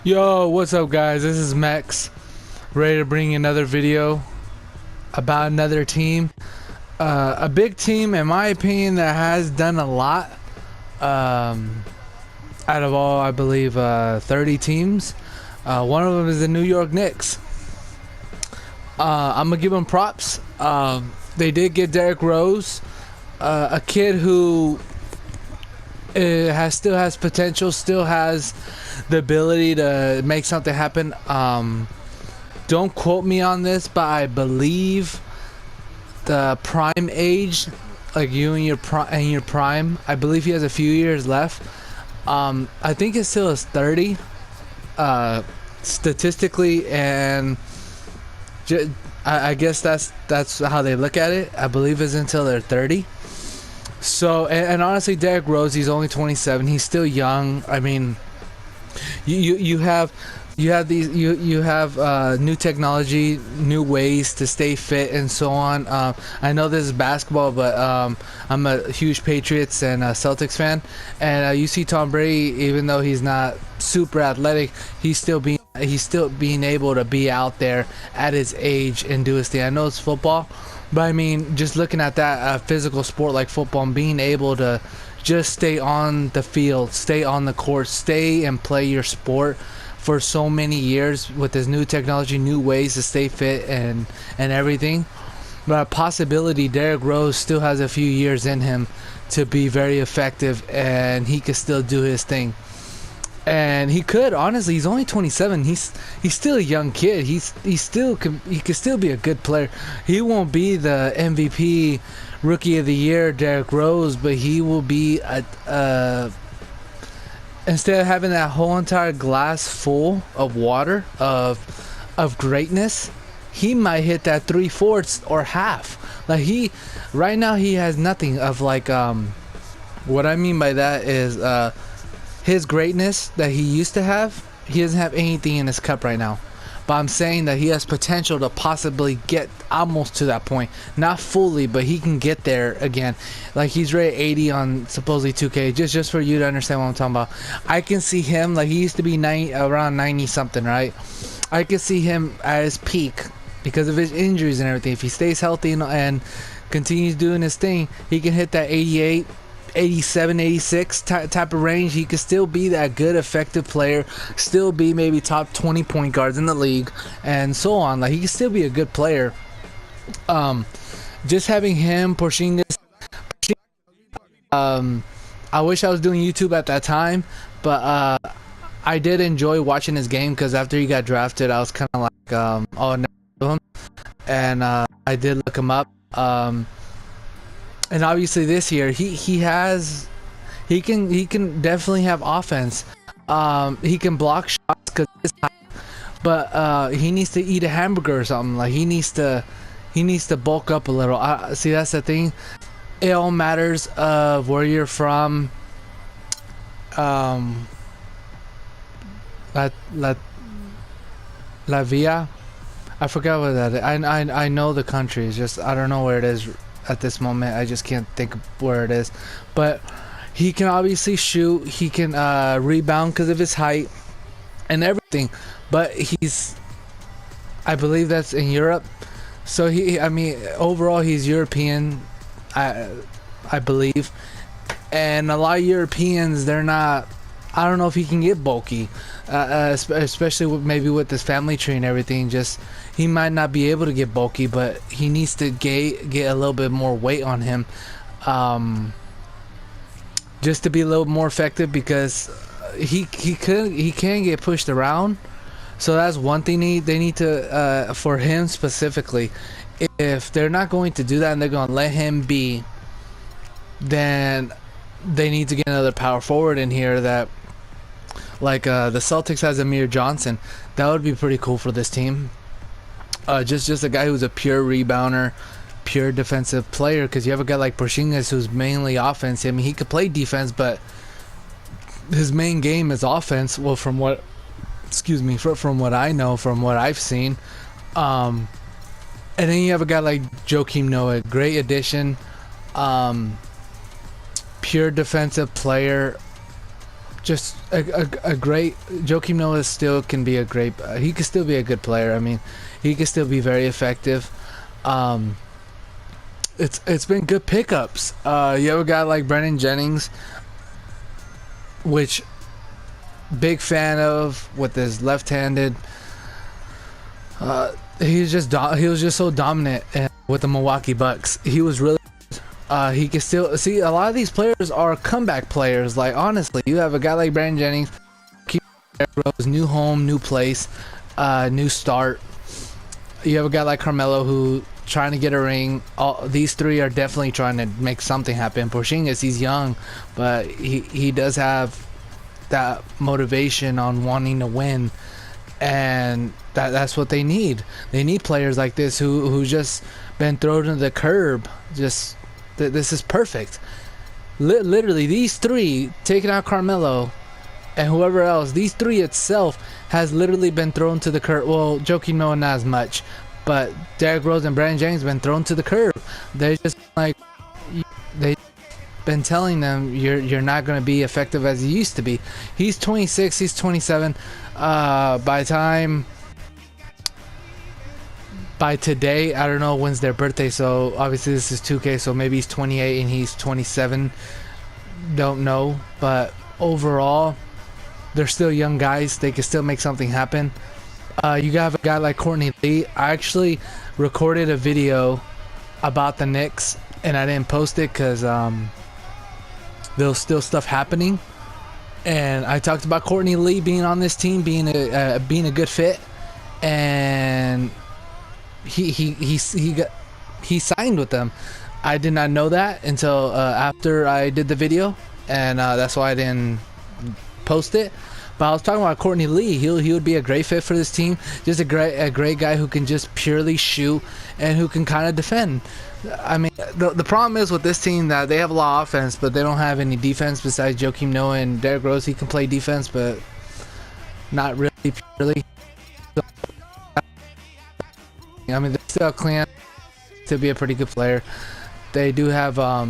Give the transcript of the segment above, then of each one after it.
Yo, what's up guys? This is Mex, ready to bring you another video about another team. A big team, in my opinion, that has done a lot. Out of all, I believe, 30 teams. One of them is the New York Knicks. I'm gonna give them props. They did get Derrick Rose, a kid who still has potential, still has the ability to make something happen. Don't quote me on this, but I believe the prime age, like you in your prime, I believe he has a few years left. I think it still is 30, statistically, and I guess that's how they look at it. I believe it's until they're 30. So, and honestly, Derrick Rose, he's only 27. He's still young. I mean, you have new technology, new ways to stay fit, and so on. I know this is basketball, but I'm a huge Patriots and Celtics fan, and you see Tom Brady, even though he's not super athletic, he's still being able to be out there at his age and do his thing. I know it's football, but I mean, just looking at that physical sport like football and being able to just stay on the field, stay on the court, stay and play your sport for so many years with this new technology, new ways to stay fit and everything. But a possibility, Derrick Rose still has a few years in him to be very effective, and he could still do his thing. And he could, honestly, he's only 27. He's still a young kid. He could still be a good player. He won't be the MVP, Rookie of the Year, Derrick Rose, but he will be instead of having that whole entire glass full of water of greatness, he might hit that 3/4 or half. Like right now he has nothing of like what I mean by that is his greatness that he used to have, he doesn't have anything in his cup right now. But I'm saying that he has potential to possibly get almost to that point. Not fully, but he can get there again. Like, he's rated 80 on supposedly 2K. Just for you to understand what I'm talking about. I can see him, like, he used to be around 90 something, right? I can see him at his peak because of his injuries and everything. If he stays healthy and continues doing his thing, he can hit that 88, 87, 86 type of range. He could still be that good, effective player, still be maybe top 20 point guards in the league, and so on. Like, he could still be a good player. Just having him, Porzingis, I wish I was doing YouTube at that time, but I did enjoy watching his game because after he got drafted, I was kind of like, oh, never heard of him, and I did look him up. And obviously this year he can definitely have offense. He can block shots but he needs to eat a hamburger or something. Like, he needs to bulk up a little. See, that's the thing. It all matters of where you're from. La Via, I forgot what that is. I know the country. It's just I don't know where it is at this moment. I just can't think of where it is. But he can obviously shoot. He can rebound because of his height and everything. But I believe that's in Europe. So I mean, overall he's European, I believe. And a lot of Europeans, they're not. I don't know if he can get bulky, especially maybe with his family tree and everything. Just he might not be able to get bulky, but he needs to get a little bit more weight on him, just to be a little more effective, because he can get pushed around. So that's one thing they need to for him specifically. If they're not going to do that and they're going to let him be, then they need to get another power forward in here that, like the Celtics has Amir Johnson. That would be pretty cool for this team. Just a guy who's a pure rebounder, pure defensive player. Because you have a guy like Porzingis who's mainly offense. I mean, he could play defense, but his main game is offense. Well, from what I know, from what I've seen. And then you have a guy like Joakim Noah, great addition. Pure defensive player, just a great. Joakim Noah still can be a great. He can still be a good player. I mean, he can still be very effective. It's been good pickups. You have a guy like Brennan Jennings, which big fan of with his left-handed. He was just so dominant with the Milwaukee Bucks. He was really. He can still see a lot of these players are comeback players. Like honestly, you have a guy like Brandon Jennings, keep new home, new place, new start. You have a guy like Carmelo who trying to get a ring. These three are definitely trying to make something happen. Porzingis, he's young, but he does have that motivation on wanting to win, and that's what they need. They need players like this who just been thrown to the curb. Just this is perfect. Literally, these three, taking out Carmelo and whoever else, these three itself has literally been thrown to the curb. Well, Joakim Noah not as much, but Derrick Rose and Brandon Jennings been thrown to the curb. They just like they been telling them you're not going to be effective as you used to be. He's 26, he's 27. By today, I don't know when's their birthday, so obviously this is 2K, so maybe he's 28 and he's 27. Don't know, but overall, they're still young guys. They can still make something happen. You have a guy like Courtney Lee. I actually recorded a video about the Knicks, and I didn't post it because there's still stuff happening. And I talked about Courtney Lee being on this team, being a good fit, and he signed with them. I did not know that until after I did the video, and that's why I didn't post it. But I was talking about Courtney Lee. He would be a great fit for this team. Just a great guy who can just purely shoot and who can kind of defend. I mean, the problem is with this team that they have a lot of offense, but they don't have any defense besides Joakim Noah and Derrick Rose. He can play defense, but not really purely. So, I mean, they still have Clan to be a pretty good player. They do have I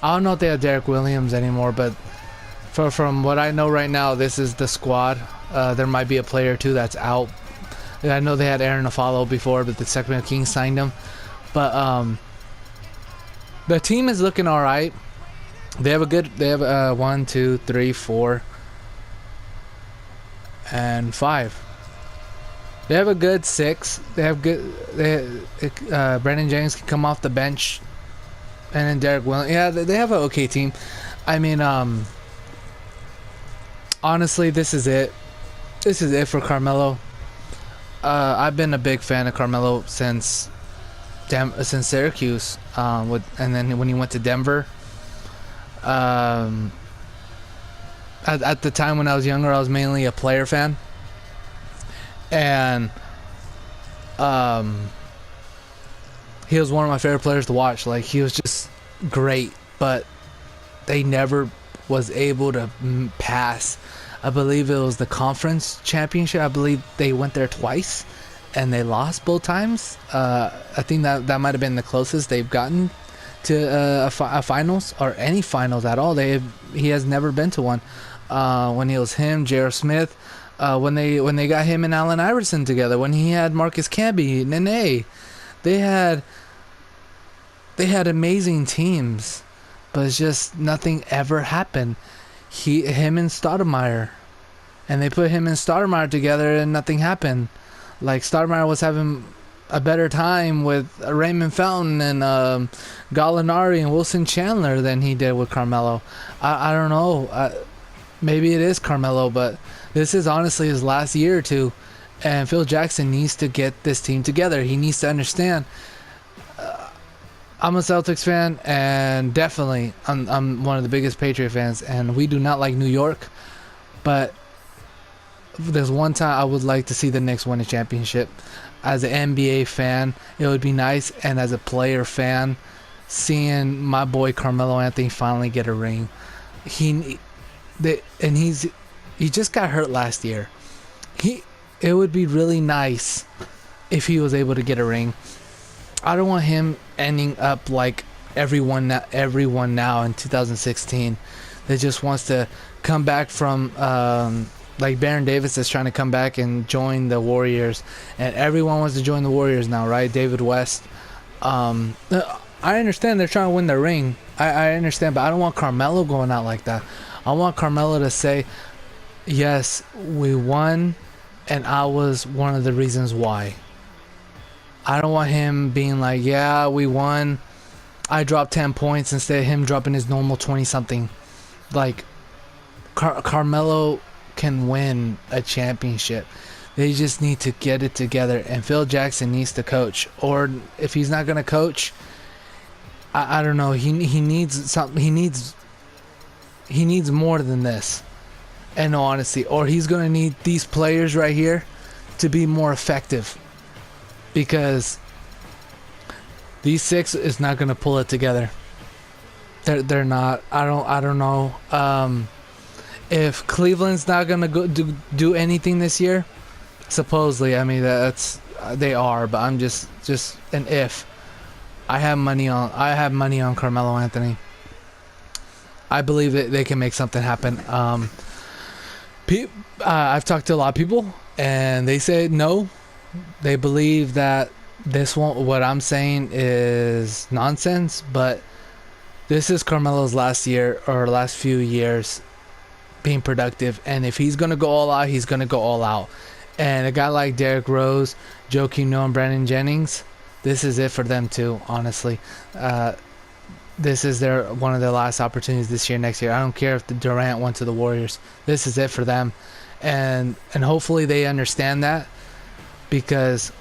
don't know if they have Derek Williams anymore, but from what I know right now, this is the squad. There might be a player or two that's out. I know they had Aaron Afalo before, but the Sacramento Kings signed him. But the team is looking all right. They have 1, 2, 3, 4, and 5. They have a good 6. They have Brandon Jennings can come off the bench, and then Derek Williams. Yeah, they have an okay team. I mean, honestly, this is it. This is it for Carmelo. I've been a big fan of Carmelo since Syracuse, and then when he went to Denver. At the time when I was younger, I was mainly a player fan, and he was one of my favorite players to watch. Like, he was just great, but they never was able to pass. I believe it was the conference championship. I believe they went there twice and they lost both times. I think that might have been the closest they've gotten to a finals or any finals at all. He has never been to one. When it was him, J.R. Smith, when they got him and Allen Iverson together, when he had Marcus Camby, Nene, they had amazing teams, but it's just nothing ever happened. Him and Stoudemire, and they put him and Stoudemire together and nothing happened. Like, Stoudemire was having a better time with Raymond Fountain and Gallinari and Wilson Chandler than he did with Carmelo. I don't know. Maybe it is Carmelo, but this is honestly his last year or two, and Phil Jackson needs to get this team together. He needs to understand. I'm a Celtics fan, and definitely I'm one of the biggest Patriot fans, and we do not like New York, but there's one time I would like to see the Knicks win a championship. As an NBA fan, it would be nice, and as a player fan, seeing my boy Carmelo Anthony finally get a ring. He just got hurt last year. It would be really nice if he was able to get a ring. I don't want him ending up like everyone now in 2016 that just wants to come back from like Baron Davis is trying to come back and join the Warriors, and everyone wants to join the Warriors now, right? David West. I understand they're trying to win the ring. I understand, but I don't want Carmelo going out like that. I want Carmelo to say, yes, we won, and I was one of the reasons why. I don't want him being like, yeah, we won, I dropped 10 points instead of him dropping his normal 20-something. Like, Carmelo can win a championship. They just need to get it together, and Phil Jackson needs to coach. Or if he's not gonna coach, I don't know. He needs something. He needs more than this. In all honesty, or he's gonna need these players right here to be more effective, because these six is not gonna pull it together. They're not. I don't know. If Cleveland's not gonna go do anything this year, supposedly, I mean they are, but I'm just an if. I have money on Carmelo Anthony. I believe that they can make something happen. I've talked to a lot of people, and they say no. They believe that what I'm saying is nonsense, but this is Carmelo's last year or last few years being productive, and if he's gonna go all out, he's gonna go all out. And a guy like Derrick Rose, Joakim Noah, and Brandon Jennings, this is it for them too, honestly. This is one of their last opportunities this year, next year. I don't care if the Durant went to the Warriors. This is it for them, and hopefully they understand that, because.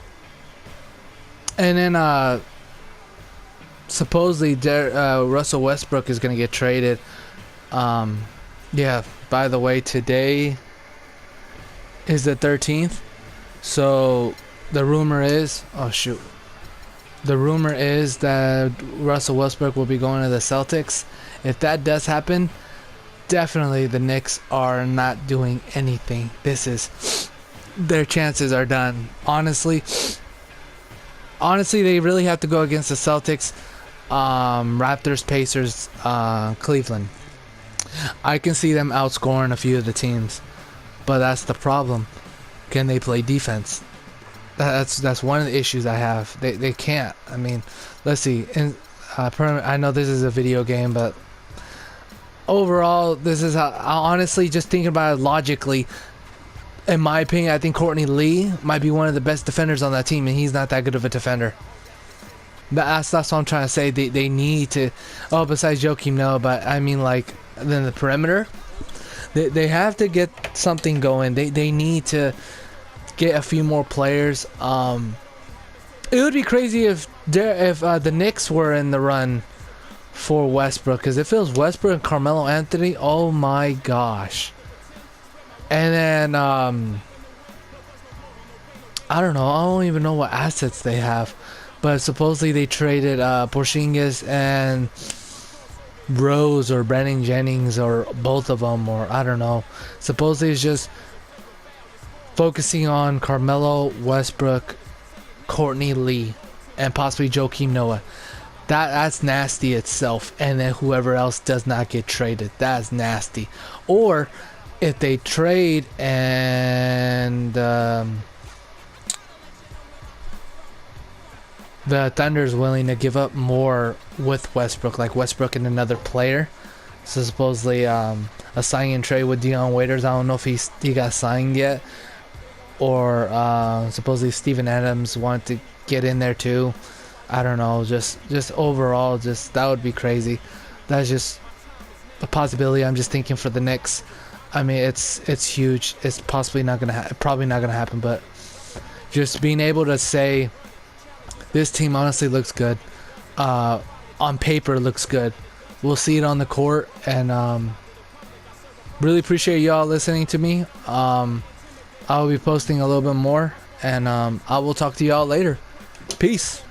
And then supposedly Russell Westbrook is gonna get traded. Yeah. By the way, today is the 13th, so the rumor is. Oh shoot. The rumor is that Russell Westbrook will be going to the Celtics. If that does happen, definitely the Knicks are not doing anything. Their chances are done. Honestly, they really have to go against the Celtics, Raptors, Pacers, Cleveland. I can see them outscoring a few of the teams, but that's the problem. Can they play defense? That's one of the issues I have. They can't. I mean, let's see. I know this is a video game, but overall, this is how. Honestly, just thinking about it logically, in my opinion, I think Courtney Lee might be one of the best defenders on that team, and he's not that good of a defender. That's what I'm trying to say. They need to. Oh, besides Joakim Noah, but I mean, like, then the perimeter. They have to get something going. They need to get a few more players. It would be crazy if the Knicks were in the run for Westbrook, because if it was Westbrook and Carmelo Anthony, oh my gosh. And then I don't know. I don't even know what assets they have, but supposedly they traded Porzingis and Rose or Brandon Jennings or both of them, or I don't know. Supposedly it's just focusing on Carmelo, Westbrook, Courtney Lee, and possibly Joakim Noah. That's nasty itself. And then whoever else does not get traded, that's nasty. Or if they trade and the Thunder's willing to give up more with Westbrook, like Westbrook and another player. So supposedly a sign and trade with Dion Waiters. I don't know if he got signed yet. Or supposedly Steven Adams wanted to get in there too. I don't know. Just overall, that would be crazy. That's just a possibility. I'm just thinking for the Knicks. I mean, it's huge. It's possibly not gonna probably not gonna happen. But just being able to say this team honestly looks good. On paper, looks good. We'll see it on the court, and really appreciate y'all listening to me. I'll be posting a little bit more, and I will talk to y'all later. Peace.